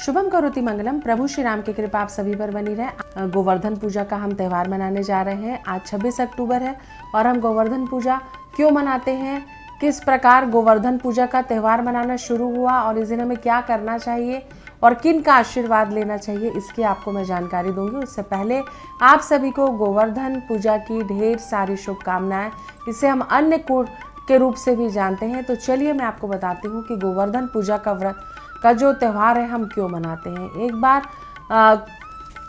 शुभम करोति मंगलम। प्रभु श्री राम की कृपा आप सभी पर बनी रहे। गोवर्धन पूजा का हम त्यौहार मनाने जा रहे हैं। आज 26 अक्टूबर है और हम गोवर्धन पूजा क्यों मनाते हैं, किस प्रकार गोवर्धन पूजा का त्यौहार मनाना शुरू हुआ और इस दिन हमें क्या करना चाहिए और किन का आशीर्वाद लेना चाहिए, इसकी आपको मैं जानकारी दूंगी। उससे पहले आप सभी को गोवर्धन पूजा की ढेर सारी शुभकामनाएं। इसे हम अन्य कूट के रूप से भी जानते हैं। तो चलिए मैं आपको बताती हूँ कि गोवर्धन पूजा का व्रत का जो त्यौहार है हम क्यों मनाते हैं। एक बार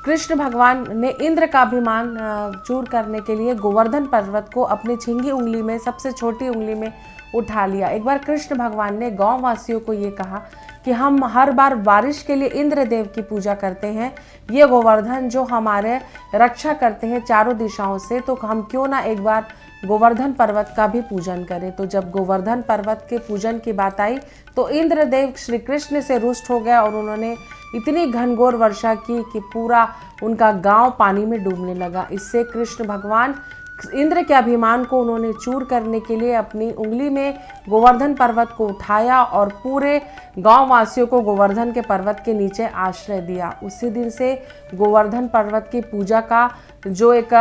कृष्ण भगवान ने इंद्र का अभिमान चूर करने के लिए गोवर्धन पर्वत को अपनी छींगी उंगली में, सबसे छोटी उंगली में उठा लिया। एक बार कृष्ण भगवान ने गांव वासियों को ये कहा कि हम हर बार बारिश के लिए इंद्र देव की पूजा करते हैं, ये गोवर्धन जो हमारे रक्षा करते हैं चारों दिशाओं से, तो हम क्यों ना एक बार गोवर्धन पर्वत का भी पूजन करें। तो जब गोवर्धन पर्वत के पूजन की बात आई तो इंद्रदेव श्री कृष्ण से रुष्ट हो गया और उन्होंने इतनी घनघोर वर्षा की कि पूरा उनका गांव पानी में डूबने लगा। इससे कृष्ण भगवान इंद्र के अभिमान को उन्होंने चूर करने के लिए अपनी उंगली में गोवर्धन पर्वत को उठाया और पूरे गांव वासियों को गोवर्धन के पर्वत के नीचे आश्रय दिया। उसी दिन से गोवर्धन पर्वत की पूजा का जो एक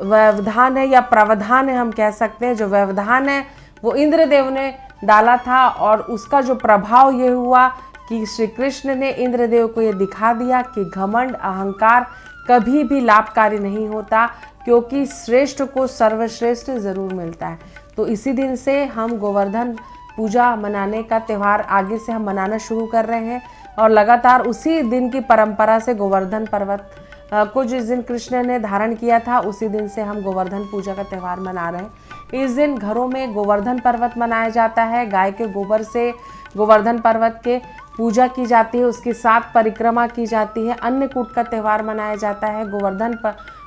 व्यवधान है या प्रावधान है, हम कह सकते हैं, जो व्यवधान है वो इंद्रदेव ने डाला था और उसका जो प्रभाव ये हुआ कि श्री कृष्ण ने इंद्रदेव को ये दिखा दिया कि घमंड, अहंकार कभी भी लाभकारी नहीं होता, क्योंकि श्रेष्ठ को सर्वश्रेष्ठ जरूर मिलता है। तो इसी दिन से हम गोवर्धन पूजा मनाने का त्यौहार आगे से हम मनाना शुरू कर रहे हैं और लगातार उसी दिन की परंपरा से गोवर्धन पर्वत को जिस दिन कृष्ण ने धारण किया था उसी दिन से हम गोवर्धन पूजा का त्यौहार मना रहे हैं। इस दिन घरों में गोवर्धन पर्वत मनाया जाता है। गाय के गोबर से गोवर्धन पर्वत के पूजा की जाती है, उसकी 7 परिक्रमा की जाती है। अन्नकूट का त्यौहार मनाया जाता है। गोवर्धन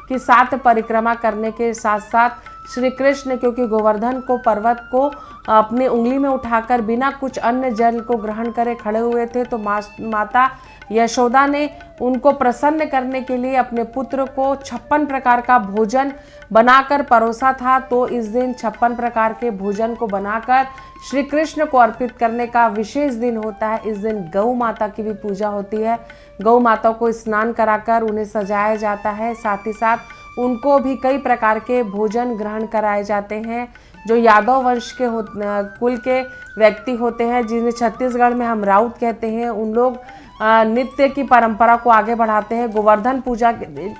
की 7 परिक्रमा करने के साथ साथ श्री कृष्ण, क्योंकि गोवर्धन को पर्वत को अपनी उंगली में उठाकर बिना कुछ अन्न जल को ग्रहण करे खड़े हुए थे, तो माता यशोदा ने उनको प्रसन्न करने के लिए अपने पुत्र को 56 प्रकार का भोजन बनाकर परोसा था। तो इस दिन 56 प्रकार के भोजन को बनाकर श्री कृष्ण को अर्पित करने का विशेष दिन होता है। इस दिन गौ माता की भी पूजा होती है। गौ माता को स्नान कराकर उन्हें सजाया जाता है, साथ ही साथ उनको भी कई प्रकार के भोजन ग्रहण कराए जाते हैं। जो यादव वंश के कुल के व्यक्ति होते हैं, जिन्हें छत्तीसगढ़ में हम राउत कहते हैं, उन लोग नृत्य की परंपरा को आगे बढ़ाते हैं। गोवर्धन पूजा के दिन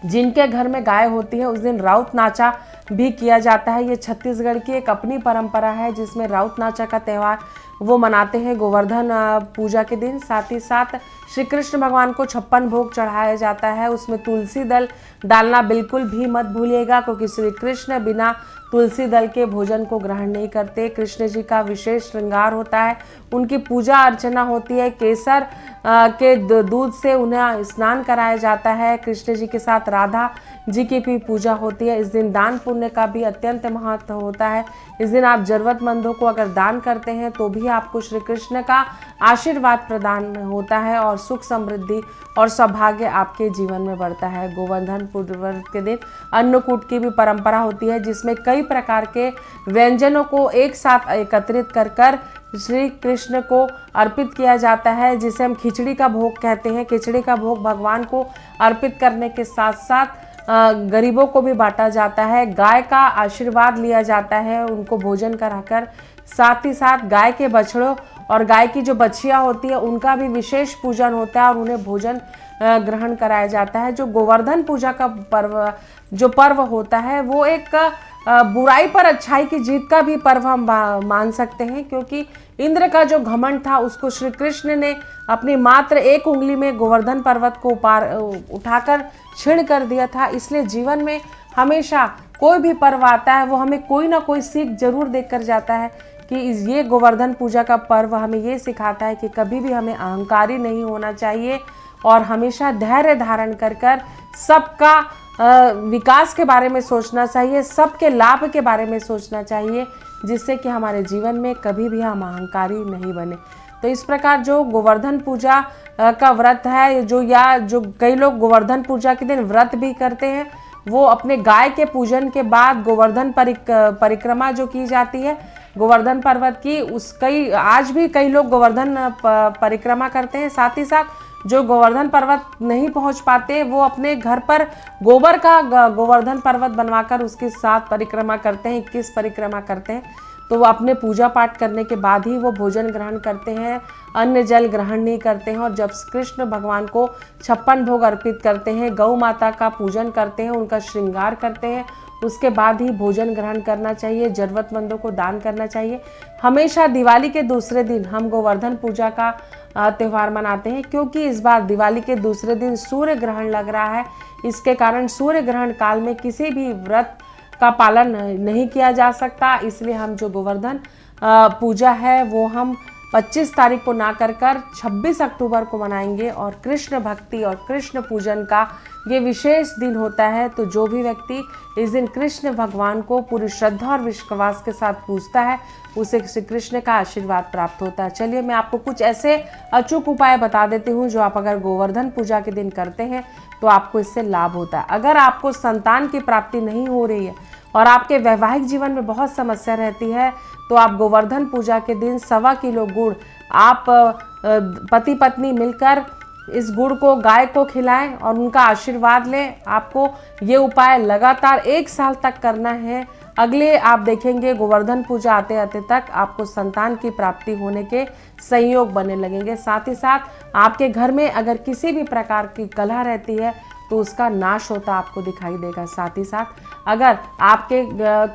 जिनके घर में गाय होती है उस दिन राउत नाचा भी किया जाता है। ये छत्तीसगढ़ की एक अपनी परंपरा है जिसमें राउत नाचा का त्यौहार वो मनाते हैं गोवर्धन पूजा के दिन। साथ ही साथ श्री कृष्ण भगवान को 56 भोग चढ़ाया जाता है। उसमें तुलसी दल डालना बिल्कुल भी मत भूलिएगा, क्योंकि श्री कृष्ण बिना तुलसी दल के भोजन को ग्रहण नहीं करते। कृष्ण जी का विशेष श्रृंगार होता है, उनकी पूजा अर्चना होती है। केसर के दूध से उन्हें स्नान कराया जाता है। कृष्ण जी के साथ राधा जी की भी पूजा होती है। इस दिन दान पुण्य का भी अत्यंत महत्व होता है। इस दिन आप जरूरतमंदों को अगर दान करते हैं तो भी आपको श्री कृष्ण का आशीर्वाद प्रदान होता है और सुख समृद्धि और सौभाग्य आपके जीवन में बढ़ता है। गोवर्धन पूजा के दिन अन्नकूट की भी परंपरा होती है, जिसमें कई प्रकार के व्यंजनों को एक साथ एकत्रित कर श्री कृष्ण को अर्पित किया जाता है, जिसे हम खिचड़ी का भोग कहते हैं। खिचड़ी का भोग भगवान को अर्पित करने के साथ साथ गरीबों को भी बांटा जाता है। गाय का आशीर्वाद लिया जाता है उनको भोजन कराकर। साथ ही साथ गाय के बछड़ों और गाय की जो बछिया होती है उनका भी विशेष पूजन होता है और उन्हें भोजन ग्रहण कराया जाता है। जो गोवर्धन पूजा का पर्व होता है वो एक बुराई पर अच्छाई की जीत का भी पर्व हम मान सकते हैं, क्योंकि इंद्र का जो घमंड था उसको श्री कृष्ण ने अपनी मात्र एक उंगली में गोवर्धन पर्वत को उठाकर छीण कर दिया था। इसलिए जीवन में हमेशा कोई भी पर्व आता है वो हमें कोई ना कोई सीख जरूर देकर जाता है कि ये गोवर्धन पूजा का पर्व हमें ये सिखाता है कि कभी भी हमें अहंकारी नहीं होना चाहिए और हमेशा धैर्य धारण कर सबका विकास के बारे में सोचना चाहिए, सबके लाभ के बारे में सोचना चाहिए, जिससे कि हमारे जीवन में कभी भी हम अहंकारी नहीं बने। तो इस प्रकार जो गोवर्धन पूजा का व्रत है, जो कई लोग गोवर्धन पूजा के दिन व्रत भी करते हैं, वो अपने गाय के पूजन के बाद गोवर्धन परिक्रमा जो की जाती है, गोवर्धन पर्वत की। आज भी कई लोग गोवर्धन परिक्रमा करते हैं। साथ ही साथ जो गोवर्धन पर्वत नहीं पहुंच पाते वो अपने घर पर गोबर का गोवर्धन पर्वत बनवाकर उसके साथ परिक्रमा करते हैं, 21 परिक्रमा करते हैं। तो वो अपने पूजा पाठ करने के बाद ही वो भोजन ग्रहण करते हैं, अन्न जल ग्रहण नहीं करते हैं। और जब कृष्ण भगवान को 56 भोग अर्पित करते हैं, गौ माता का पूजन करते हैं, उनका श्रृंगार करते हैं, उसके बाद ही भोजन ग्रहण करना चाहिए, जरूरतमंदों को दान करना चाहिए। हमेशा दिवाली के दूसरे दिन हम गोवर्धन पूजा का त्यौहार मनाते हैं, क्योंकि इस बार दिवाली के दूसरे दिन सूर्य ग्रहण लग रहा है। इसके कारण सूर्य ग्रहण काल में किसी भी व्रत का पालन नहीं किया जा सकता। इसलिए हम जो गोवर्धन पूजा है वो हम 25 तारीख को ना कर 26 अक्टूबर को मनाएंगे। और कृष्ण भक्ति और कृष्ण पूजन का ये विशेष दिन होता है। तो जो भी व्यक्ति इस दिन कृष्ण भगवान को पूरी श्रद्धा और विश्वास के साथ पूजता है उसे श्री कृष्ण का आशीर्वाद प्राप्त होता है। चलिए मैं आपको कुछ ऐसे अचूक उपाय बता देती हूँ जो आप अगर गोवर्धन पूजा के दिन करते हैं तो आपको इससे लाभ होता है। अगर आपको संतान की प्राप्ति नहीं हो रही है और आपके वैवाहिक जीवन में बहुत समस्या रहती है तो आप गोवर्धन पूजा के दिन 1.25 किलो गुड़ आप पति पत्नी मिलकर इस गुड़ को गाय को खिलाएं और उनका आशीर्वाद लें। आपको ये उपाय लगातार 1 साल तक करना है। अगले आप देखेंगे गोवर्धन पूजा आते आते तक आपको संतान की प्राप्ति होने के संयोग बने लगेंगे। साथ ही साथ आपके घर में अगर किसी भी प्रकार की कलह रहती है तो उसका नाश होता आपको दिखाई देगा। साथ ही साथ अगर आपके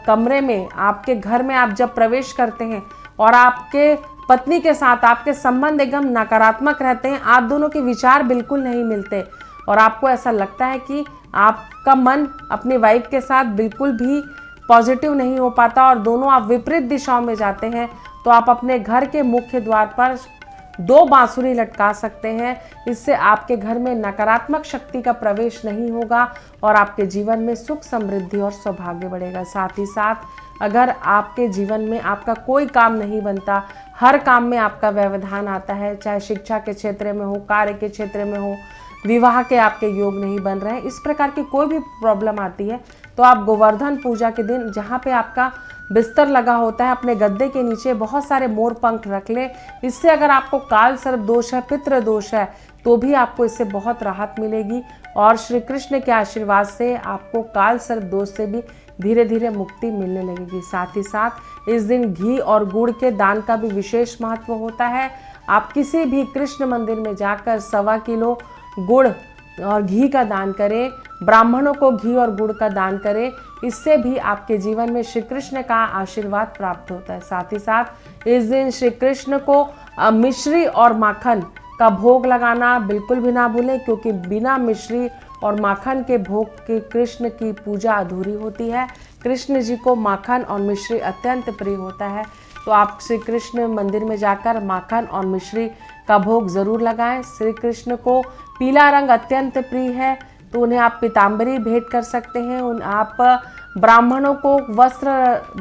कमरे में, आपके घर में आप जब प्रवेश करते हैं और आपके पत्नी के साथ आपके संबंध एकदम नकारात्मक रहते हैं, आप दोनों के विचार बिल्कुल नहीं मिलते और आपको ऐसा लगता है कि आपका मन अपनी वाइफ के साथ बिल्कुल भी पॉजिटिव नहीं हो पाता और दोनों आप विपरीत दिशाओं में जाते हैं, तो आप अपने घर के मुख्य द्वार पर 2 बांसुरी लटका सकते हैं। इससे आपके घर में नकारात्मक शक्ति का प्रवेश नहीं होगा और आपके जीवन में सुख समृद्धि और सौभाग्य बढ़ेगा। साथ ही साथ अगर आपके जीवन में आपका कोई काम नहीं बनता, हर काम में आपका व्यवधान आता है, चाहे शिक्षा के क्षेत्र में हो, कार्य के क्षेत्र में हो, विवाह के आपके योग नहीं बन रहे हैं, इस प्रकार की कोई भी प्रॉब्लम आती है तो आप गोवर्धन पूजा के दिन जहाँ पे आपका बिस्तर लगा होता है अपने गद्दे के नीचे बहुत सारे मोर पंख रख लें। इससे अगर आपको काल सर्प दोष है, पितृ दोष है, तो भी आपको इससे बहुत राहत मिलेगी और श्री कृष्ण के आशीर्वाद से आपको काल सर्प दोष से भी धीरे धीरे मुक्ति मिलने लगेगी। साथ ही साथ इस दिन घी और गुड़ के दान का भी विशेष महत्व होता है। आप किसी भी कृष्ण मंदिर में जाकर 1.25 किलो गुड़ और घी का दान करें, ब्राह्मणों को घी और गुड़ का दान करें, इससे भी आपके जीवन में श्री कृष्ण का आशीर्वाद प्राप्त होता है। साथ ही साथ इस दिन श्री कृष्ण को मिश्री और माखन का भोग लगाना बिल्कुल भी ना भूलें, क्योंकि बिना मिश्री और माखन के भोग की कृष्ण की पूजा अधूरी होती है। कृष्ण जी को माखन और मिश्री अत्यंत प्रिय होता है, तो आप श्री कृष्ण मंदिर में जाकर माखन और मिश्री का भोग जरूर लगाएं। श्री कृष्ण को पीला रंग अत्यंत प्रिय है, तो उन्हें आप पीताम्बरी भेंट कर सकते हैं। आप ब्राह्मणों को वस्त्र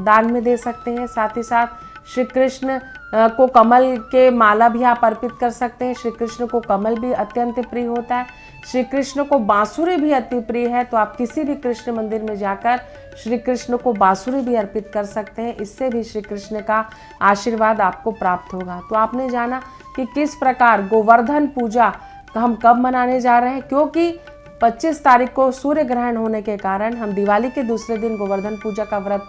दान में दे सकते हैं। साथ ही साथ श्री कृष्ण को कमल के माला भी आप अर्पित कर सकते हैं। श्री कृष्ण को कमल भी अत्यंत प्रिय होता है। श्री कृष्ण को बांसुरी भी अति प्रिय है, तो आप किसी भी कृष्ण मंदिर में जाकर श्री कृष्ण को बांसुरी भी अर्पित कर सकते हैं। इससे भी श्री कृष्ण का आशीर्वाद आपको प्राप्त होगा। तो आपने जाना कि किस प्रकार गोवर्धन पूजा हम कब मनाने जा रहे हैं, क्योंकि 25 तारीख को सूर्य ग्रहण होने के कारण हम दिवाली के दूसरे दिन गोवर्धन पूजा का व्रत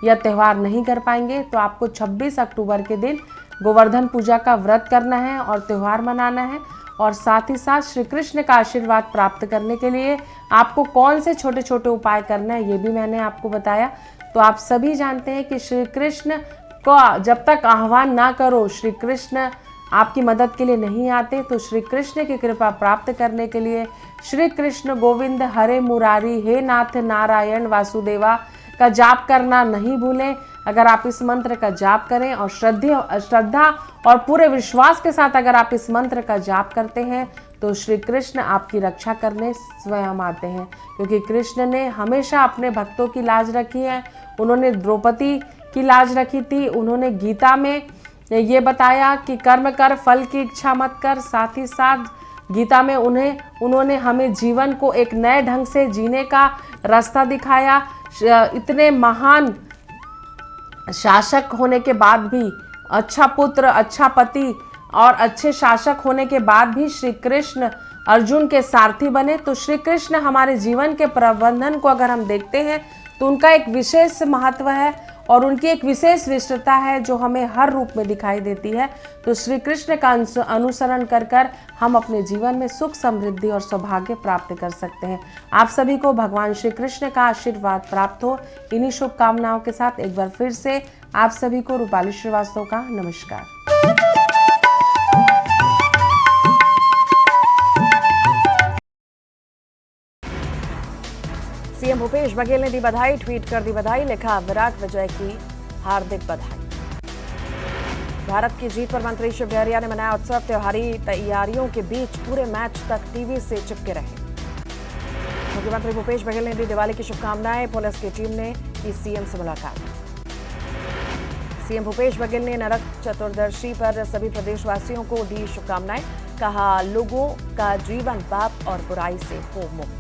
या त्यौहार नहीं कर पाएंगे। तो आपको 26 अक्टूबर के दिन गोवर्धन पूजा का व्रत करना है और त्यौहार मनाना है। और साथ ही साथ श्री कृष्ण का आशीर्वाद प्राप्त करने के लिए आपको कौन से छोटे छोटे उपाय करना है ये भी मैंने आपको बताया। तो आप सभी जानते हैं कि श्री कृष्ण को जब तक आह्वान ना करो, श्री कृष्ण आपकी मदद के लिए नहीं आते। तो श्री कृष्ण की कृपा प्राप्त करने के लिए श्री कृष्ण गोविंद हरे मुरारी हे नाथ नारायण वासुदेवा का जाप करना नहीं भूलें। अगर आप इस मंत्र का जाप करें और श्रद्धा और पूरे विश्वास के साथ अगर आप इस मंत्र का जाप करते हैं तो श्री कृष्ण आपकी रक्षा करने स्वयं आते हैं, क्योंकि कृष्ण ने हमेशा अपने भक्तों की लाज रखी है। उन्होंने द्रौपदी की लाज रखी थी। उन्होंने गीता में ये बताया कि कर्म कर फल की इच्छा मत कर। साथ ही साथ गीता में उन्होंने हमें जीवन को एक नए ढंग से जीने का रास्ता दिखाया। इतने महान शासक होने के बाद भी, अच्छा पुत्र, अच्छा पति और अच्छे शासक होने के बाद भी श्री कृष्ण अर्जुन के सारथी बने। तो श्री कृष्ण हमारे जीवन के प्रबंधन को अगर हम देखते हैं तो उनका एक विशेष महत्व है और उनकी एक विशेष विशिष्टता है जो हमें हर रूप में दिखाई देती है। तो श्री कृष्ण का अनुसरण कर हम अपने जीवन में सुख, समृद्धि और सौभाग्य प्राप्त कर सकते हैं। आप सभी को भगवान श्री कृष्ण का आशीर्वाद प्राप्त हो। इन्हीं शुभकामनाओं के साथ एक बार फिर से आप सभी को रूपाली श्रीवास्तव का नमस्कार। सीएम भूपेश बघेल ने दी बधाई, ट्वीट कर दी बधाई, लिखा विराट विजय की हार्दिक बधाई। भारत की जीत पर मंत्री शिव डहरिया ने मनाया उत्सव, त्योहारी तैयारियों के बीच पूरे मैच तक टीवी से चिपके रहे। मुख्यमंत्री भूपेश बघेल ने दी दिवाली की शुभकामनाएं, पुलिस की टीम ने की सीएम से मुलाकात। सीएम भूपेश बघेल ने नरक चतुर्दशी पर सभी प्रदेशवासियों को दी शुभकामनाएं, कहा लोगों का जीवन पाप और बुराई से हो मुक्त।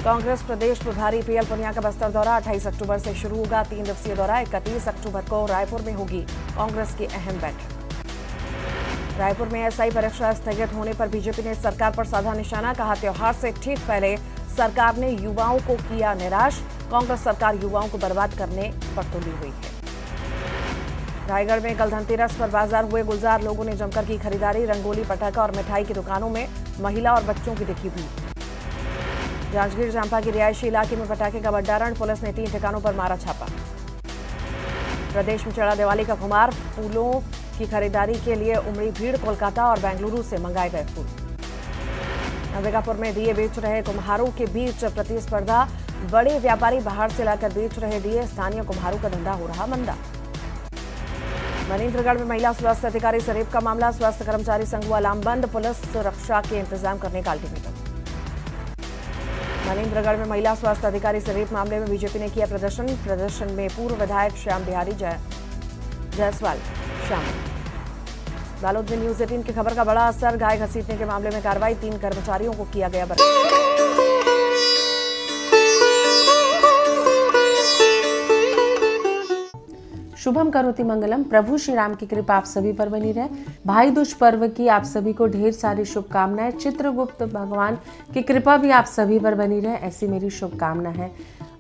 कांग्रेस प्रदेश प्रभारी पीएल पुनिया का बस्तर दौरा 28 अक्टूबर से शुरू होगा। 3 दिवसीय दौरा 31 अक्टूबर को रायपुर में होगी कांग्रेस की अहम बैठक। रायपुर में एसआई परीक्षा स्थगित होने पर बीजेपी ने सरकार पर साधा निशाना, कहा त्योहार से ठीक पहले सरकार ने युवाओं को किया निराश। कांग्रेस सरकार युवाओं को बर्बाद करने पर तुली हुई है। रायगढ़ में कल धनतेरस पर बाजार हुए गुलजार, लोगों ने जमकर की खरीदारी। रंगोली, पटाखा और मिठाई की दुकानों में महिला और बच्चों की दिखी भीड़। जांजगीर चांपा के रिहायशी इलाके में पटाखे का भंडारण, पुलिस ने 3 ठिकानों पर मारा छापा। प्रदेश में चढ़ा दिवाली का खुमार, फूलों की खरीदारी के लिए उमड़ी भीड़। कोलकाता और बेंगलुरु से मंगाए गए फूल। अंबिकापुर में दिए बेच रहे कुम्हारों के बीच प्रतिस्पर्धा, बड़े व्यापारी बाहर से लाकर बेच रहे दिए, स्थानीय कुम्हारों का धंधा हो रहा मंदा। मनेन्द्रगढ़ में महिला स्वास्थ्य अधिकारी से रेप का मामला, स्वास्थ्य कर्मचारी संघ हुआ लामबंद, पुलिस सुरक्षा के इंतजाम करने का अल्टीमेटम। मनेन्द्रगढ़ में महिला स्वास्थ्य अधिकारी से रेप मामले में बीजेपी ने किया प्रदर्शन में पूर्व विधायक श्याम बिहारी जायसवाल शामिल। बालोद में न्यूज 18 की खबर का बड़ा असर, गाय घसीटने के मामले में कार्रवाई, 3 कर्मचारियों को किया गया बरी। शुभम करोति मंगलम। प्रभु श्री राम की कृपा आप सभी पर बनी रहे। भाई दूज पर्व की आप सभी को ढेर सारी शुभकामनाएं। चित्रगुप्त भगवान की कृपा भी आप सभी पर बनी रहे, ऐसी मेरी शुभकामना है।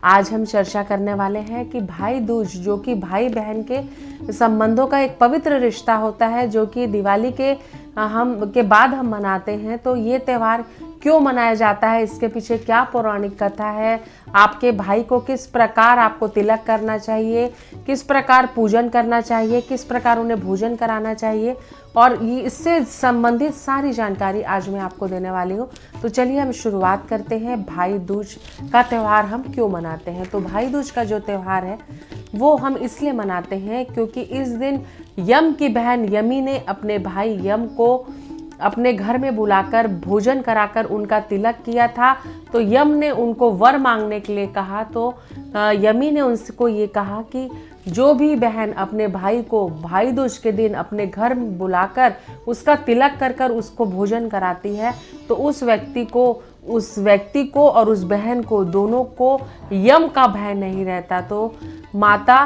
आज हम चर्चा करने वाले हैं कि भाई दूज, जो कि भाई बहन के संबंधों का एक पवित्र रिश्ता होता है, जो कि दिवाली के बाद हम मनाते हैं। तो ये त्यौहार क्यों मनाया जाता है, इसके पीछे क्या पौराणिक कथा है, आपके भाई को किस प्रकार आपको तिलक करना चाहिए, किस प्रकार पूजन करना चाहिए, किस प्रकार उन्हें भोजन कराना चाहिए, और इससे संबंधित सारी जानकारी आज मैं आपको देने वाली हूँ। तो चलिए हम शुरुआत करते हैं। भाई दूज का त्यौहार हम क्यों मनाते हैं? तो भाई दूज का जो त्यौहार है वो हम इसलिए मनाते हैं क्योंकि इस दिन यम की बहन यमी ने अपने भाई यम को अपने घर में बुलाकर भोजन कराकर उनका तिलक किया था। तो यम ने उनको वर मांगने के लिए कहा, तो यमी ने उनको ये कहा कि जो भी बहन अपने भाई को भाई दूज के दिन अपने घर बुलाकर उसका तिलक कर उसको भोजन कराती है, तो उस व्यक्ति को और उस बहन को, दोनों को यम का भय नहीं रहता। तो माता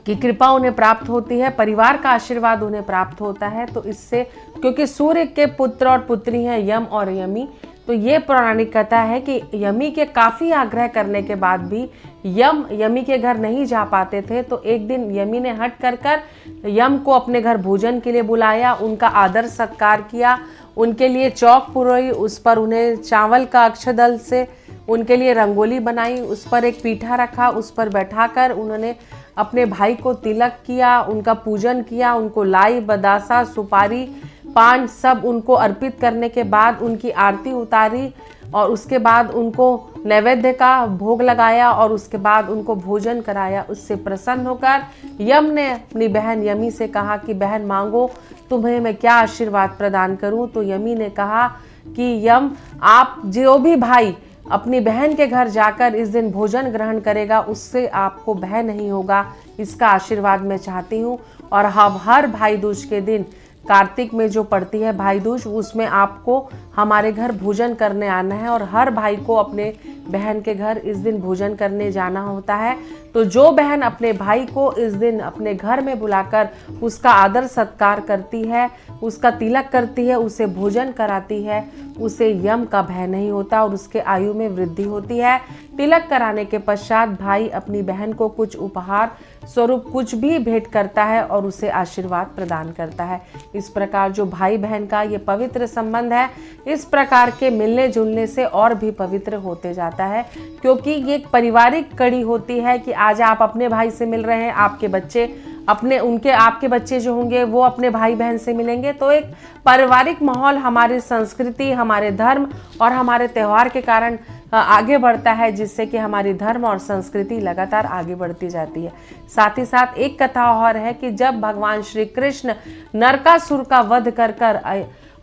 की कृपा उन्हें प्राप्त होती है, परिवार का आशीर्वाद उन्हें प्राप्त होता है। तो इससे, क्योंकि सूर्य के पुत्र और पुत्री हैं यम और यमी, तो ये पौराणिक कथा है कि यमी के काफ़ी आग्रह करने के बाद भी यम यमी के घर नहीं जा पाते थे। तो एक दिन यमी ने हट कर यम को अपने घर भोजन के लिए बुलाया, उनका आदर सत्कार किया, उनके लिए चौक पुरोई, उस पर उन्हें चावल का अक्षदल से उनके लिए रंगोली बनाई, उस पर एक पीठा रखा, उस पर बैठाकर उन्होंने अपने भाई को तिलक किया, उनका पूजन किया, उनको लाई, बदासा, सुपारी, पान सब उनको अर्पित करने के बाद उनकी आरती उतारी और उसके बाद उनको नैवेद्य का भोग लगाया और उसके बाद उनको भोजन कराया। उससे प्रसन्न होकर यम ने अपनी बहन यमी से कहा कि बहन मांगो, तुम्हें मैं क्या आशीर्वाद प्रदान करूं। तो यमी ने कहा कि यम, आप जो भी भाई अपनी बहन के घर जाकर इस दिन भोजन ग्रहण करेगा उससे आपको भय नहीं होगा, इसका आशीर्वाद मैं चाहती हूँ। और हम हर भाई दूज के दिन कार्तिक में जो पड़ती है भाई दूज, उसमें आपको हमारे घर भोजन करने आना है और हर भाई को अपने बहन के घर इस दिन भोजन करने जाना होता है। तो जो बहन अपने भाई को इस दिन अपने घर में बुलाकर उसका आदर सत्कार करती है, उसका तिलक करती है, उसे भोजन कराती है, उसे यम का भय नहीं होता और उसके आयु में वृद्धि होती है। तिलक कराने के पश्चात भाई अपनी बहन को कुछ उपहार स्वरूप कुछ भी भेंट करता है और उसे आशीर्वाद प्रदान करता है। इस प्रकार जो भाई बहन का ये पवित्र संबंध है, इस प्रकार के मिलने जुलने से और भी पवित्र होते जाता है, क्योंकि ये एक पारिवारिक कड़ी होती है कि आज आप अपने भाई से मिल रहे हैं, आपके बच्चे आपके बच्चे जो होंगे वो अपने भाई बहन से मिलेंगे। तो एक पारिवारिक माहौल हमारी संस्कृति, हमारे धर्म और हमारे त्यौहार के कारण आगे बढ़ता है, जिससे कि हमारी धर्म और संस्कृति लगातार आगे बढ़ती जाती है। साथ ही साथ एक कथा और है कि जब भगवान श्री कृष्ण नरकासुर का वध कर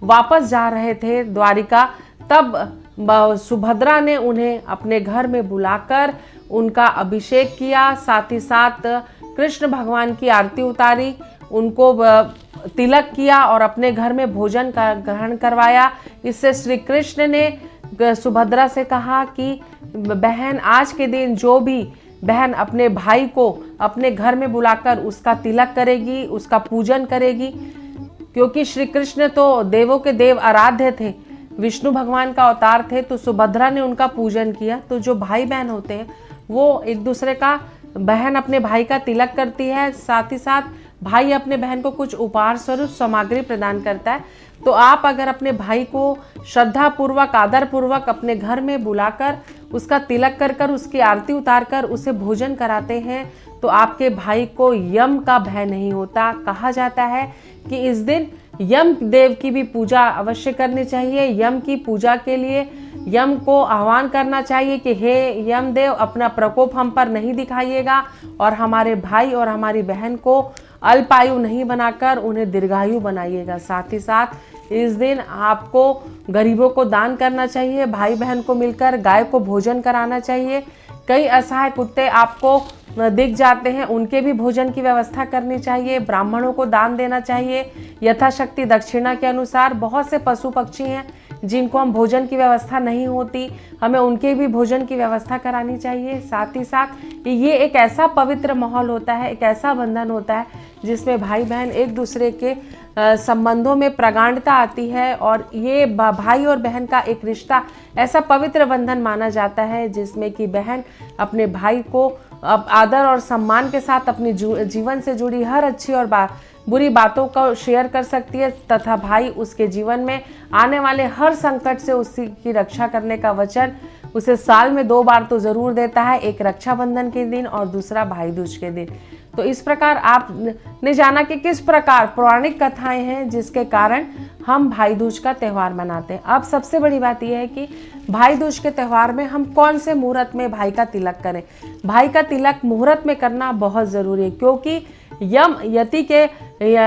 वापस जा रहे थे द्वारिका, तब सुभद्रा ने उन्हें अपने घर में बुलाकर उनका अभिषेक किया, साथ ही साथ कृष्ण भगवान की आरती उतारी, उनको तिलक किया और अपने घर में भोजन का ग्रहण करवाया। इससे श्री कृष्ण ने सुभद्रा से कहा कि बहन, आज के दिन जो भी बहन अपने भाई को अपने घर में बुलाकर उसका तिलक करेगी, उसका पूजन करेगी, क्योंकि श्री कृष्ण तो देवों के देव आराध्य थे, विष्णु भगवान का अवतार थे, तो सुभद्रा ने उनका पूजन किया। तो जो भाई बहन होते हैं वो एक दूसरे का, बहन अपने भाई का तिलक करती है, साथ ही साथ भाई अपने बहन को कुछ उपहार स्वरूप सामग्री प्रदान करता है। तो आप अगर अपने भाई को श्रद्धा पूर्वक, आदर पूर्वक अपने घर में बुलाकर उसका तिलक कर उसकी आरती उतार कर उसे भोजन कराते हैं, तो आपके भाई को यम का भय नहीं होता। कहा जाता है कि इस दिन यम देव की भी पूजा अवश्य करनी चाहिए। यम की पूजा के लिए यम को आह्वान करना चाहिए कि हे यम देव, अपना प्रकोप हम पर नहीं दिखाइएगा और हमारे भाई और हमारी बहन को अल्पायु नहीं बनाकर उन्हें दीर्घायु बनाइएगा। साथ ही साथ इस दिन आपको गरीबों को दान करना चाहिए, भाई बहन को मिलकर गाय को भोजन कराना चाहिए। कई असहाय कुत्ते आपको दिख जाते हैं, उनके भी भोजन की व्यवस्था करनी चाहिए। ब्राह्मणों को दान देना चाहिए यथाशक्ति दक्षिणा के अनुसार। बहुत से पशु पक्षी हैं जिनको हम भोजन की व्यवस्था नहीं होती, हमें उनके भी भोजन की व्यवस्था करानी चाहिए। साथ ही साथ ये एक ऐसा पवित्र माहौल होता है, एक ऐसा बंधन होता है जिसमें भाई बहन एक दूसरे के संबंधों में प्रगाढ़ता आती है, और ये भाई और बहन का एक रिश्ता ऐसा पवित्र बंधन माना जाता है जिसमें कि बहन अपने भाई को आदर और सम्मान के साथ अपनी जीवन से जुड़ी हर अच्छी और बुरी बातों को शेयर कर सकती है, तथा भाई उसके जीवन में आने वाले हर संकट से उसकी की रक्षा करने का वचन उसे साल में 2 बार तो जरूर देता है, एक रक्षाबंधन के दिन और दूसरा भाई दूज के दिन। तो इस प्रकार आपने जाना कि किस प्रकार पौराणिक कथाएं हैं जिसके कारण हम भाई दूज का त्यौहार मनाते हैं। अब सबसे बड़ी बात यह है कि भाई दूज के त्यौहार में हम कौन से मुहूर्त में भाई का तिलक करें। भाई का तिलक मुहूर्त में करना बहुत ज़रूरी है, क्योंकि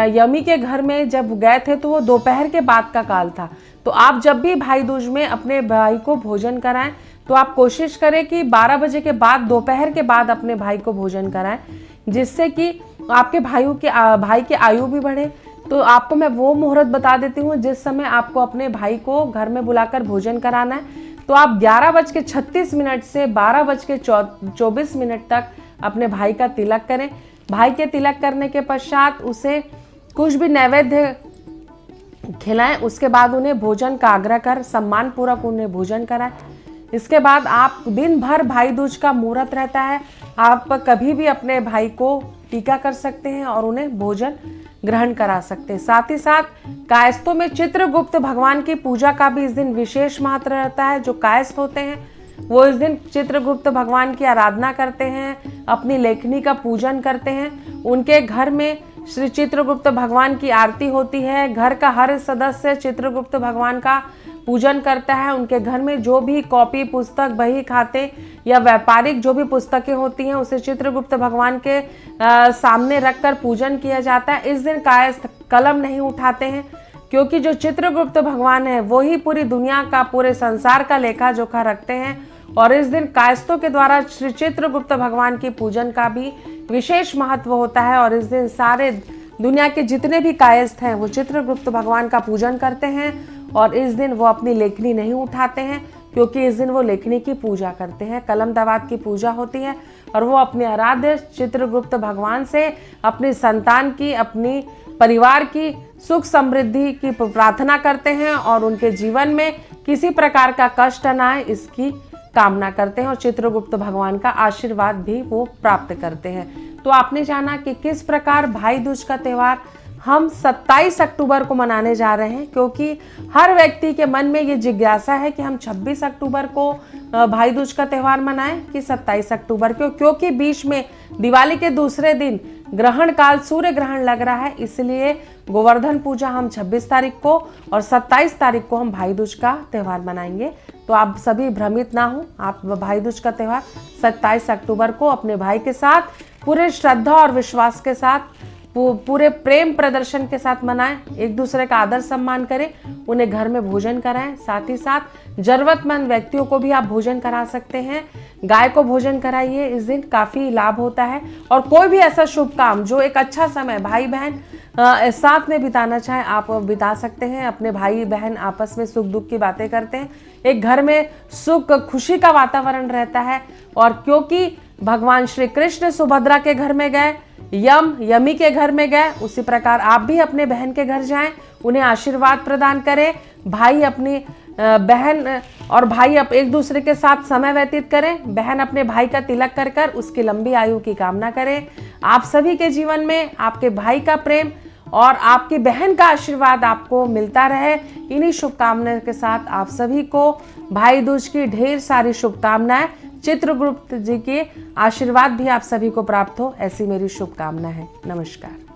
यमी के घर में जब गए थे तो वो दोपहर के बाद का काल था। तो आप जब भी भाई दूज में अपने भाई को भोजन कराएं तो आप कोशिश करें कि 12 बजे के बाद, दोपहर के बाद अपने भाई को भोजन कराएं, जिससे कि आपके भाई की आयु भी बढ़े। तो आपको मैं वो मुहूर्त बता देती हूँ जिस समय आपको अपने भाई को घर में बुलाकर भोजन कराना है। तो आप 11:36 से 12:24 तक अपने भाई का तिलक करें। भाई के तिलक करने के पश्चात उसे कुछ भी नैवेद्य खिलाएं, उसके बाद उन्हें भोजन का आग्रह कर सम्मान पूर्वक उन्हें भोजन कराएं। इसके बाद आप दिन भर भाई दूज का मुहूर्त रहता है, आप कभी भी अपने भाई को टीका कर सकते हैं और उन्हें भोजन ग्रहण करा सकते हैं। साथ ही साथ कायस्थों में चित्रगुप्त भगवान की पूजा का भी इस दिन विशेष महत्व रहता है। जो कायस्थ होते हैं वो इस दिन चित्रगुप्त भगवान की आराधना करते हैं, अपनी लेखनी का पूजन करते हैं। उनके घर में श्री चित्रगुप्त भगवान की आरती होती है। घर का हर सदस्य चित्रगुप्त भगवान का पूजन करता है। उनके घर में जो भी कॉपी, पुस्तक, बही, खाते या व्यापारिक जो भी पुस्तकें होती हैं उसे चित्रगुप्त भगवान के सामने रखकर पूजन किया जाता है। इस दिन कायस्थ कलम नहीं उठाते हैं, क्योंकि जो चित्रगुप्त भगवान है वो ही पूरी दुनिया का, पूरे संसार का लेखा जोखा रखते हैं। और इस दिन कायस्थों के द्वारा श्री चित्रगुप्त भगवान की पूजन का भी विशेष महत्व होता है। और इस दिन सारे दुनिया के जितने भी कायस्थ हैं वो चित्रगुप्त भगवान का पूजन करते हैं और इस दिन वो अपनी लेखनी नहीं उठाते हैं, क्योंकि इस दिन वो लेखनी की पूजा करते हैं, कलम दवात की पूजा होती है और वो अपने आराध्य चित्रगुप्त भगवान से अपनी संतान की, अपनी परिवार की सुख समृद्धि की प्रार्थना करते हैं और उनके जीवन में किसी प्रकार का कष्ट न आए इसकी कामना करते हैं और चित्रगुप्त भगवान का आशीर्वाद भी वो प्राप्त करते हैं। तो आपने जाना कि किस प्रकार भाई दूज का त्यौहार हम 27 अक्टूबर को मनाने जा रहे हैं, क्योंकि हर व्यक्ति के मन में ये जिज्ञासा है कि हम 26 अक्टूबर को भाई दूज का त्यौहार मनाएं कि 27 अक्टूबर को, क्योंकि बीच में दिवाली के दूसरे दिन ग्रहण काल सूर्य ग्रहण लग रहा है। इसलिए गोवर्धन पूजा हम 26 तारीख को और 27 तारीख को हम भाई दूज का त्यौहार मनाएंगे। तो आप सभी भ्रमित ना हो, आप भाई दूज का त्यौहार 27 अक्टूबर को अपने भाई के साथ पूरे श्रद्धा और विश्वास के साथ, पूरे प्रेम प्रदर्शन के साथ मनाएं, एक दूसरे का आदर सम्मान करें, उन्हें घर में भोजन कराएं, साथ ही साथ जरूरतमंद व्यक्तियों को भी आप भोजन करा सकते हैं, गाय को भोजन कराइए, इस दिन काफ़ी लाभ होता है। और कोई भी ऐसा शुभ काम जो एक अच्छा समय भाई बहन साथ में बिताना चाहें आप बिता सकते हैं। अपने भाई बहन आपस में सुख दुख की बातें करते हैं, एक घर में सुख खुशी का वातावरण रहता है। और क्योंकि भगवान श्री कृष्ण सुभद्रा के घर में गए, यमी के घर में गए, उसी प्रकार आप भी अपने बहन के घर जाएं, उन्हें आशीर्वाद प्रदान करें। भाई अपनी बहन और भाई एक दूसरे के साथ समय व्यतीत करें, बहन अपने भाई का तिलक कर कर उसकी लंबी आयु की कामना करें। आप सभी के जीवन में आपके भाई का प्रेम और आपकी बहन का आशीर्वाद आपको मिलता रहे। इन्हीं शुभकामनाओं के साथ आप सभी को भाई दूज की ढेर सारी शुभकामनाएं। चित्रगुप्त जी के आशीर्वाद भी आप सभी को प्राप्त हो, ऐसी मेरी शुभकामना है। नमस्कार।